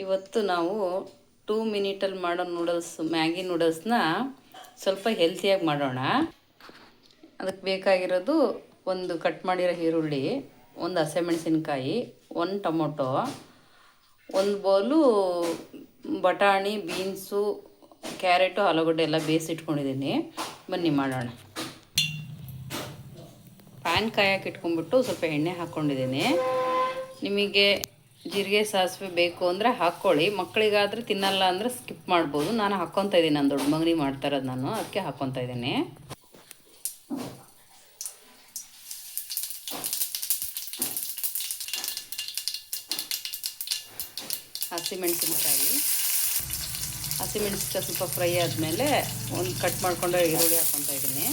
ಇವತ್ತು ನಾವು 2 ಮಿನಿಟಲ್ಲಿ ಮಾಡೋ ಮ್ಯಾಗಿ ನೂಡಲ್ಸ್ನ ಸ್ವಲ್ಪ ಹೆಲ್ತಿಯಾಗಿ ಮಾಡೋಣ. ಅದಕ್ಕೆ ಬೇಕಾಗಿರೋದು ಒಂದು ಕಟ್ ಮಾಡಿರೋ ಈರುಳ್ಳಿ, ಒಂದು ಹಸಿಮೆಣಸಿನ್ಕಾಯಿ, ಒಂದು ಟೊಮೊಟೊ, ಒಂದು ಬೌಲು ಬಟಾಣಿ, ಬೀನ್ಸು, ಕ್ಯಾರೆಟು, ಆಲೂಗಡ್ಡೆ ಎಲ್ಲ ಬೇಯಿಸಿಟ್ಕೊಂಡಿದ್ದೀನಿ. ಬನ್ನಿ ಮಾಡೋಣ. ಪ್ಯಾನ್ ಕಾಯಕ್ಕೆ ಇಟ್ಕೊಂಡ್ಬಿಟ್ಟು ಸ್ವಲ್ಪ ಎಣ್ಣೆ ಹಾಕ್ಕೊಂಡಿದ್ದೀನಿ. ನಿಮಗೆ ಜೀರಿಗೆ ಸಾಸಿವೆ ಬೇಕು ಅಂದರೆ ಹಾಕ್ಕೊಳ್ಳಿ. ಮಕ್ಕಳಿಗಾದರೆ ತಿನ್ನಲ್ಲ ಅಂದರೆ ಸ್ಕಿಪ್ ಮಾಡ್ಬೋದು. ನಾನು ಹಾಕ್ಕೊತಾ ಇದ್ದೀನಿ, ನಾನು ದೊಡ್ಡ ಮಗನಿ ಮಾಡ್ತಾ ಇರೋದು, ನಾನು ಅದಕ್ಕೆ ಹಾಕ್ಕೊತಾ ಇದ್ದೀನಿ. ಹಸಿಮೆಣಸಿನ್ಕಾಯಿ ಸ್ವಲ್ಪ ಫ್ರೈ ಆದಮೇಲೆ ಒಂದು ಕಟ್ ಮಾಡಿಕೊಂಡು ಈರುಳ್ಳಿ ಹಾಕ್ಕೊತಾ ಇದ್ದೀನಿ.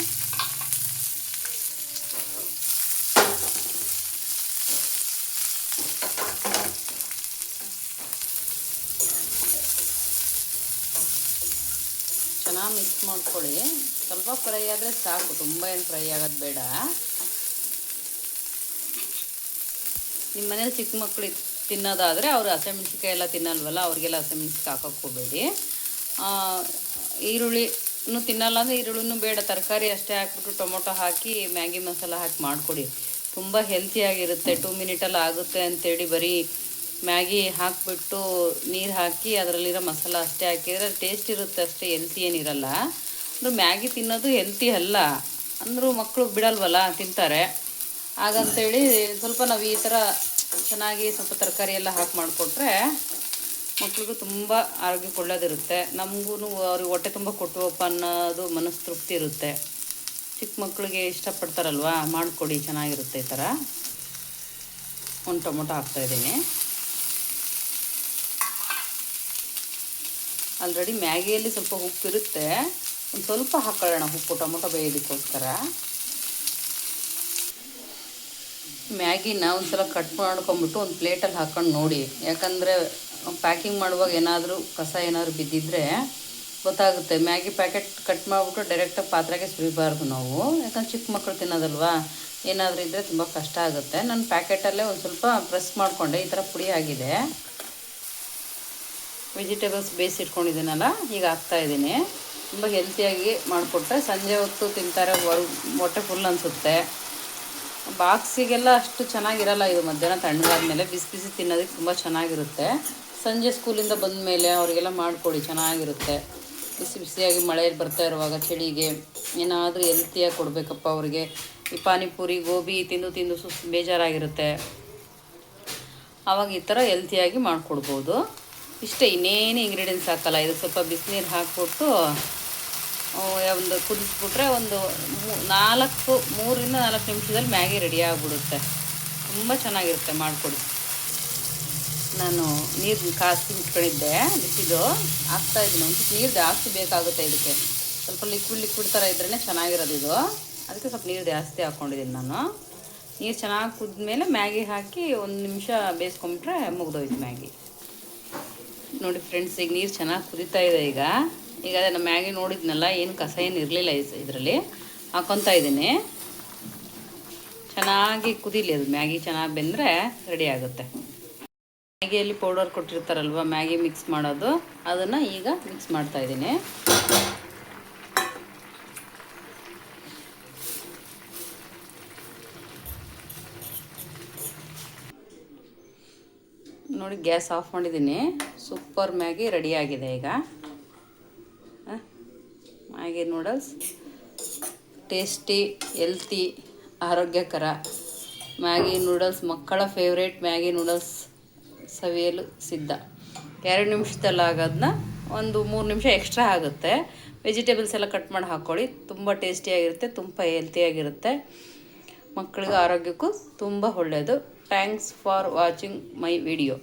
ಚೆನ್ನಾಗಿ ಮಿಕ್ಸ್ ಮಾಡ್ಕೊಳ್ಳಿ. ಸ್ವಲ್ಪ ಫ್ರೈ ಆದರೆ ಸಾಕು, ತುಂಬ ಏನು ಫ್ರೈ ಆಗೋದು ಬೇಡ. ನಿಮ್ಮ ಮನೇಲಿ ಚಿಕ್ಕ ಮಕ್ಕಳು ತಿನ್ನೋದಾದರೆ ಅವರು ಹಸಿಮೆಣ್ಸಿಕಾಯಿ ಎಲ್ಲ ತಿನ್ನಲ್ವಲ್ಲ, ಅವ್ರಿಗೆಲ್ಲ ಹಸಿಮೆಣ್ಸಿಕಾಯಿ ಹಾಕೋಕ್ಕೆ ಹೋಗಬೇಡಿ. ಈರುಳ್ಳಿನೂ ತಿನ್ನಲ್ಲ ಅಂದರೆ ಈರುಳ್ಳಿನೂ ಬೇಡ, ತರಕಾರಿ ಅಷ್ಟೇ ಹಾಕ್ಬಿಟ್ಟು ಟೊಮೊಟೊ ಹಾಕಿ ಮ್ಯಾಗಿ ಮಸಾಲ ಹಾಕಿ ಮಾಡಿಕೊಡಿ. ತುಂಬ ಹೆಲ್ತಿಯಾಗಿರುತ್ತೆ. 2 ಮಿನಿಟಲ್ಲಿ ಆಗುತ್ತೆ ಅಂತೇಳಿ ಬರೀ ಮ್ಯಾಗಿ ಹಾಕಿಬಿಟ್ಟು ನೀರು ಹಾಕಿ ಅದರಲ್ಲಿರೋ ಮಸಾಲ ಅಷ್ಟೇ ಹಾಕಿದರೆ ಟೇಸ್ಟ್ ಇರುತ್ತೆ ಅಷ್ಟೇ, ಹೆಲ್ತಿ ಏನಿರಲ್ಲ. ಅಂದರೂ ಮ್ಯಾಗಿ ತಿನ್ನೋದು ಹೆಲ್ತಿ ಅಲ್ಲ, ಅಂದರೂ ಮಕ್ಕಳು ಬಿಡಲ್ವಲ್ಲ, ತಿಂತಾರೆ. ಹಾಗಂತೇಳಿ ಸ್ವಲ್ಪ ನಾವು ಈ ಥರ ಚೆನ್ನಾಗಿ ಸ್ವಲ್ಪ ತರಕಾರಿ ಎಲ್ಲ ಹಾಕಿ ಮಾಡಿಕೊಟ್ರೆ ಮಕ್ಳಿಗೂ ತುಂಬ ಆರೋಗ್ಯಕ್ಕೆ ಒಳ್ಳೆಯದಿರುತ್ತೆ. ನಮಗೂ ಅವ್ರಿಗೆ ಹೊಟ್ಟೆ ತುಂಬ ಕೊಟ್ಟುವಪ್ಪ ಅನ್ನೋದು ಮನಸ್ಸು ತೃಪ್ತಿ ಇರುತ್ತೆ. ಚಿಕ್ಕ ಮಕ್ಕಳಿಗೆ ಇಷ್ಟಪಡ್ತಾರಲ್ವ, ಮಾಡಿಕೊಡಿ, ಚೆನ್ನಾಗಿರುತ್ತೆ ಈ ಥರ. ಒಂದು ಟೊಮೊಟೊ ಹಾಕ್ತಾಯಿದ್ದೀನಿ. ಆಲ್ರೆಡಿ ಮ್ಯಾಗಿಯಲ್ಲಿ ಸ್ವಲ್ಪ ಉಪ್ಪಿರುತ್ತೆ, ಒಂದು ಸ್ವಲ್ಪ ಹಾಕೊಳ್ಳೋಣ ಉಪ್ಪು, ಟೊಮೊಟೊ ಬೇಯೋದಕ್ಕೋಸ್ಕರ. ಮ್ಯಾಗಿನ ಒಂದು ಸಲ ಕಟ್ ಮಾಡ್ಕೊಂಬಿಟ್ಟು ಒಂದು ಪ್ಲೇಟಲ್ಲಿ ಹಾಕ್ಕೊಂಡು ನೋಡಿ. ಯಾಕಂದರೆ ಪ್ಯಾಕಿಂಗ್ ಮಾಡುವಾಗ ಏನಾದರೂ ಕಸ ಏನಾದರೂ ಬಿದ್ದಿದ್ದರೆ ಗೊತ್ತಾಗುತ್ತೆ. ಮ್ಯಾಗಿ ಪ್ಯಾಕೆಟ್ ಕಟ್ ಮಾಡಿಬಿಟ್ಟು ಡೈರೆಕ್ಟಾಗಿ ಪಾತ್ರೆಗೆ ಸುರಿಬಾರ್ದು ನಾವು, ಯಾಕಂದ್ರೆ ಚಿಕ್ಕ ಮಕ್ಕಳು ತಿನ್ನೋದಲ್ವಾ, ಏನಾದರೂ ಇದ್ದರೆ ತುಂಬ ಕಷ್ಟ ಆಗುತ್ತೆ. ನಾನು ಪ್ಯಾಕೆಟಲ್ಲೇ ಒಂದು ಸ್ವಲ್ಪ ಪ್ರೆಸ್ ಮಾಡಿಕೊಂಡೆ, ಈ ಥರ ಪುಡಿ ಆಗಿದೆ. ವೆಜಿಟೇಬಲ್ಸ್ ಬೇಯಿಸಿಟ್ಕೊಂಡಿದ್ದೀನಲ್ಲ, ಈಗ ಹಾಕ್ತಾಯಿದ್ದೀನಿ. ತುಂಬ ಹೆಲ್ತಿಯಾಗಿ ಮಾಡಿಕೊಟ್ರೆ ಸಂಜೆ ಹೊತ್ತು ತಿಂತಾರೆ, ಹೊಟ್ಟೆ ಫುಲ್ ಅನಿಸುತ್ತೆ. ಬಾಕ್ಸಿಗೆಲ್ಲ ಅಷ್ಟು ಚೆನ್ನಾಗಿರಲ್ಲ ಇದು. ಮಧ್ಯಾಹ್ನ ತಣ್ಣಗಾದ್ಮೇಲೆ ಬಿಸಿ ಬಿಸಿ ತಿನ್ನೋದಕ್ಕೆ ತುಂಬ ಚೆನ್ನಾಗಿರುತ್ತೆ. ಸಂಜೆ ಸ್ಕೂಲಿಂದ ಬಂದ ಮೇಲೆ ಅವರಿಗೆಲ್ಲ ಮಾಡಿಕೊಡಿ, ಚೆನ್ನಾಗಿರುತ್ತೆ. ಬಿಸಿ ಬಿಸಿಯಾಗಿ ಮಳೆಯಲ್ಲಿ ಬರ್ತಾ ಇರುವಾಗ ಚಳಿಗೆ ಏನಾದರೂ ಹೆಲ್ತಿಯಾಗಿ ಕೊಡಬೇಕಪ್ಪ ಅವರಿಗೆ. ಈ ಪಾನಿಪುರಿ, ಗೋಬಿ ತಿಂದು ಸುಸ್ತು ಬೇಜಾರಾಗಿರುತ್ತೆ, ಆವಾಗ ಈ ಥರ ಹೆಲ್ತಿಯಾಗಿ ಮಾಡಿಕೊಡ್ಬೋದು. ಇಷ್ಟೇ, ಇನ್ನೇನು ಇಂಗ್ರೀಡಿಯೆಂಟ್ಸ್ ಹಾಕಲ್ಲ. ಇದು ಸ್ವಲ್ಪ ಬಿಸಿನೀರು ಹಾಕ್ಬಿಟ್ಟು ಒಂದು ಕುದಿಸ್ಬಿಟ್ರೆ ಒಂದು 3 ರಿಂದ 4 ನಿಮಿಷದಲ್ಲಿ ಮ್ಯಾಗಿ ರೆಡಿ ಆಗಿಬಿಡುತ್ತೆ. ತುಂಬ ಚೆನ್ನಾಗಿರುತ್ತೆ, ಮಾಡಿಕೊಡಿ. ನಾನು ನೀರು ಕಾಸಿ ಇಟ್ಕೊಂಡಿದ್ದೆ, ಬಿಸಿದು ಹಾಕ್ತಾಯಿದ್ದೀನಿ. ಒಂದು ನೀರು ಜಾಸ್ತಿ ಬೇಕಾಗುತ್ತೆ ಇದಕ್ಕೆ, ಸ್ವಲ್ಪ ಲಿಕ್ವಿಡ್ ಥರ ಇದ್ರೇ ಚೆನ್ನಾಗಿರೋದು ಇದು. ಅದಕ್ಕೆ ಸ್ವಲ್ಪ ನೀರು ಜಾಸ್ತಿ ಹಾಕ್ಕೊಂಡಿದ್ದೀನಿ ನಾನು. ನೀರು ಚೆನ್ನಾಗಿ ಕುದ್ಮೇಲೆ ಮ್ಯಾಗಿ ಹಾಕಿ 1 ನಿಮಿಷ ಬೇಯಿಸ್ಕೊಂಬಿಟ್ರೆ ಮುಗ್ದೋಯ್ತು ಮ್ಯಾಗಿ. ನೋಡಿ ಫ್ರೆಂಡ್ಸ್, ಈಗ ನೀರು ಚೆನ್ನಾಗಿ ಕುದೀತಾ ಇದೆ. ಈಗ ಅದೇ ನಮ್ಮ ಮ್ಯಾಗಿ ನೋಡಿದ್ನಲ್ಲ, ಏನು ಕಸ ಏನು ಇರಲಿಲ್ಲ ಇದರಲ್ಲಿ, ಹಾಕ್ಕೊತಾ ಇದ್ದೀನಿ. ಚೆನ್ನಾಗಿ ಕುದೀಲಿ ಅದು, ಮ್ಯಾಗಿ ಚೆನ್ನಾಗಿ ಬೆಂದರೆ ರೆಡಿ ಆಗುತ್ತೆ. ಮ್ಯಾಗಿಯಲ್ಲಿ ಪೌಡರ್ ಕೊಟ್ಟಿರ್ತಾರಲ್ವ ಮ್ಯಾಗಿ ಮಿಕ್ಸ್ ಮಾಡೋದು, ಅದನ್ನು ಈಗ ಮಿಕ್ಸ್ ಮಾಡ್ತಾಯಿದ್ದೀನಿ. ನೋಡಿ, ಗ್ಯಾಸ್ ಆಫ್ ಮಾಡಿದ್ದೀನಿ. ಸೂಪರ್ ಮ್ಯಾಗಿ ರೆಡಿಯಾಗಿದೆ. ಈಗ ಮ್ಯಾಗಿ ನೂಡಲ್ಸ್ ಟೇಸ್ಟಿ, ಹೆಲ್ತಿ, ಆರೋಗ್ಯಕರ ಮ್ಯಾಗಿ ನೂಡಲ್ಸ್, ಮಕ್ಕಳ ಫೇವ್ರೇಟ್ ಮ್ಯಾಗಿ ನೂಡಲ್ಸ್ ಸವಿಯಲು ಸಿದ್ಧ. 2 ನಿಮಿಷದಲ್ಲಿ ಆಗೋದನ್ನ ಒಂದು 3 ನಿಮಿಷ ಎಕ್ಸ್ಟ್ರಾ ಆಗುತ್ತೆ. ವೆಜಿಟೇಬಲ್ಸ್ ಎಲ್ಲ ಕಟ್ ಮಾಡಿ ಹಾಕ್ಕೊಳ್ಳಿ, ತುಂಬ ಟೇಸ್ಟಿಯಾಗಿರುತ್ತೆ, ತುಂಬ ಹೆಲ್ತಿಯಾಗಿರುತ್ತೆ, ಮಕ್ಕಳಿಗೆ ಆರೋಗ್ಯಕ್ಕೂ ತುಂಬ ಒಳ್ಳೆಯದು. Thanks for watching my video.